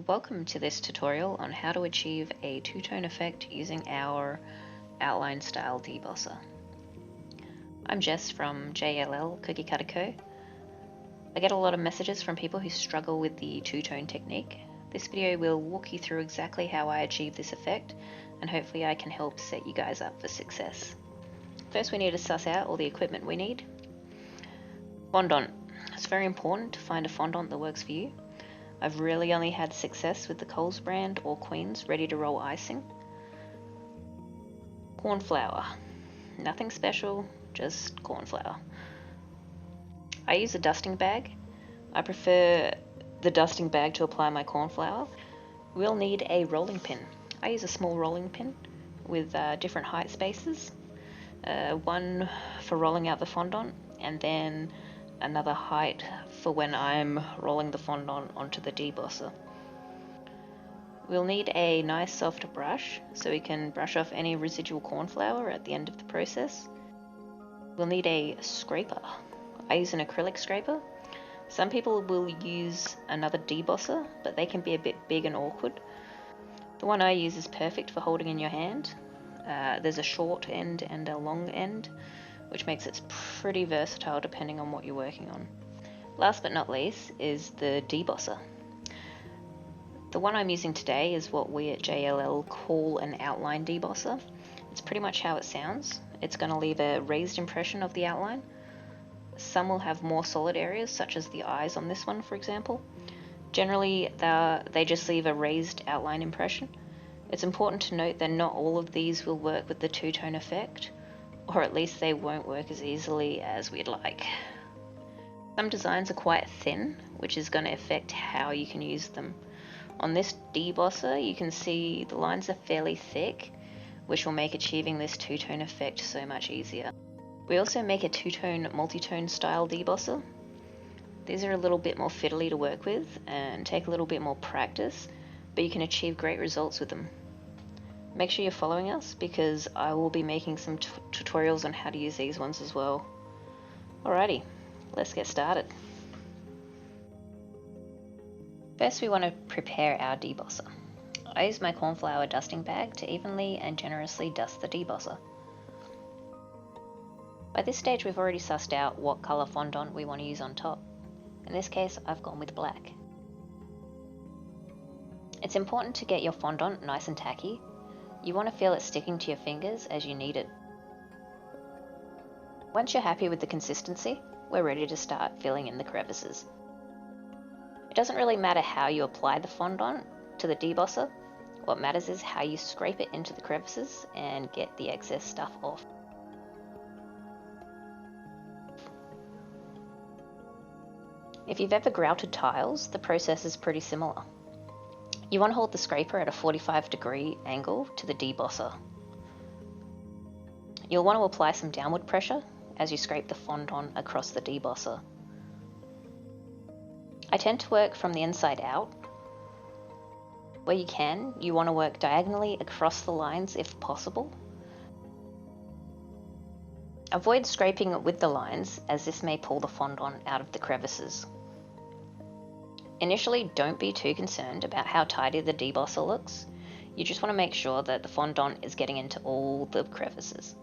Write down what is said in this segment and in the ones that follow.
Welcome to this tutorial on how to achieve a two-tone effect using our outline style debosser. I'm Jess from JLL Cookie Cutter Co. I get a lot of messages from people who struggle with the two-tone technique. This video will walk you through exactly how I achieve this effect, and hopefully I can help set you guys up for success. First we need to suss out all the equipment we need. Fondant. It's very important to find a fondant that works for you. I've really only had success with the Coles brand or Queen's ready to roll icing. Corn flour. Nothing special, just corn flour. I use a dusting bag. I prefer the dusting bag to apply my corn flour. We'll need a rolling pin. I use a small rolling pin with different height spaces. One for rolling out the fondant, and then another height for when I'm rolling the fondant onto the debosser. We'll need a nice soft brush so we can brush off any residual corn flour at the end of the process. We'll need a scraper. I use an acrylic scraper. Some people will use another debosser, but they can be a bit big and awkward. The one I use is perfect for holding in your hand. There's a short end and a long end, which makes it pretty versatile depending on what you're working on. Last but not least is the debosser. The one I'm using today is what we at JLL call an outline debosser. It's pretty much how it sounds. It's going to leave a raised impression of the outline. Some will have more solid areas, such as the eyes on this one, for example. Generally, they just leave a raised outline impression. It's important to note that not all of these will work with the two-tone effect, or at least they won't work as easily as we'd like. Some designs are quite thin, which is going to affect how you can use them. On this debosser, you can see the lines are fairly thick, which will make achieving this two-tone effect so much easier. We also make a two-tone multi-tone style debosser. These are a little bit more fiddly to work with and take a little bit more practice, but you can achieve great results with them. Make sure you're following us because I will be making some tutorials on how to use these ones as well. Alrighty, let's get started. First we want to prepare our debosser. I use my corn flour dusting bag to evenly and generously dust the debosser. By this stage we've already sussed out what colour fondant we want to use on top. In this case I've gone with black. It's important to get your fondant nice and tacky. You want to feel it sticking to your fingers as you knead it. Once you're happy with the consistency, we're ready to start filling in the crevices. It doesn't really matter how you apply the fondant to the debosser. What matters is how you scrape it into the crevices and get the excess stuff off. If you've ever grouted tiles, the process is pretty similar. You want to hold the scraper at a 45-degree angle to the debosser. You'll want to apply some downward pressure as you scrape the fondant across the debosser. I tend to work from the inside out. Where you can, you want to work diagonally across the lines if possible. Avoid scraping with the lines as this may pull the fondant out of the crevices. Initially, don't be too concerned about how tidy the debosser looks. You just want to make sure that the fondant is getting into all the crevices.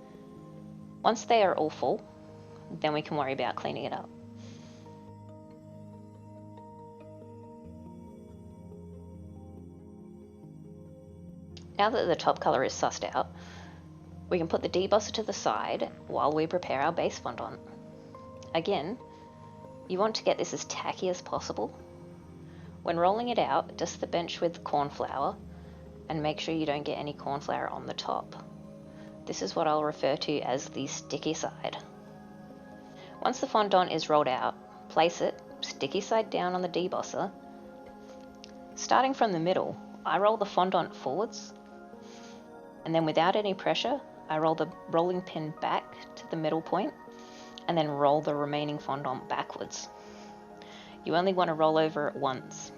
Once they are all full, then we can worry about cleaning it up. Now that the top colour is sussed out, we can put the debosser to the side while we prepare our base fondant. Again, you want to get this as tacky as possible. When rolling it out, dust the bench with corn flour and make sure you don't get any corn flour on the top. This is what I'll refer to as the sticky side. Once the fondant is rolled out, place it sticky side down on the debosser. Starting from the middle, I roll the fondant forwards, and then without any pressure, I roll the rolling pin back to the middle point and then roll the remaining fondant backwards. You only want to roll over it once.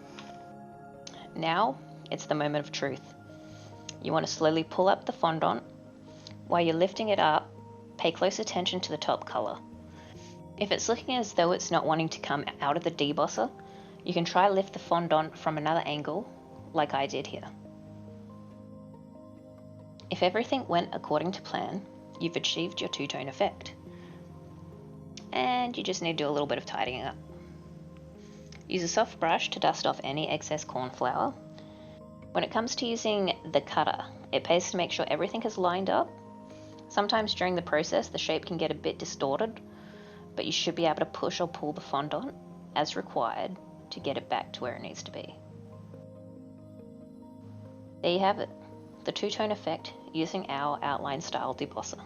Now, it's the moment of truth. You want to slowly pull up the fondant. While you're lifting it up, pay close attention to the top colour. If it's looking as though it's not wanting to come out of the debosser, you can try lift the fondant from another angle like I did here. If everything went according to plan, you've achieved your two-tone effect. And you just need to do a little bit of tidying up. Use a soft brush to dust off any excess corn flour. When it comes to using the cutter, it pays to make sure everything is lined up. Sometimes during the process, the shape can get a bit distorted, but you should be able to push or pull the fondant as required to get it back to where it needs to be. There you have it, the two-tone effect using our outline style debosser.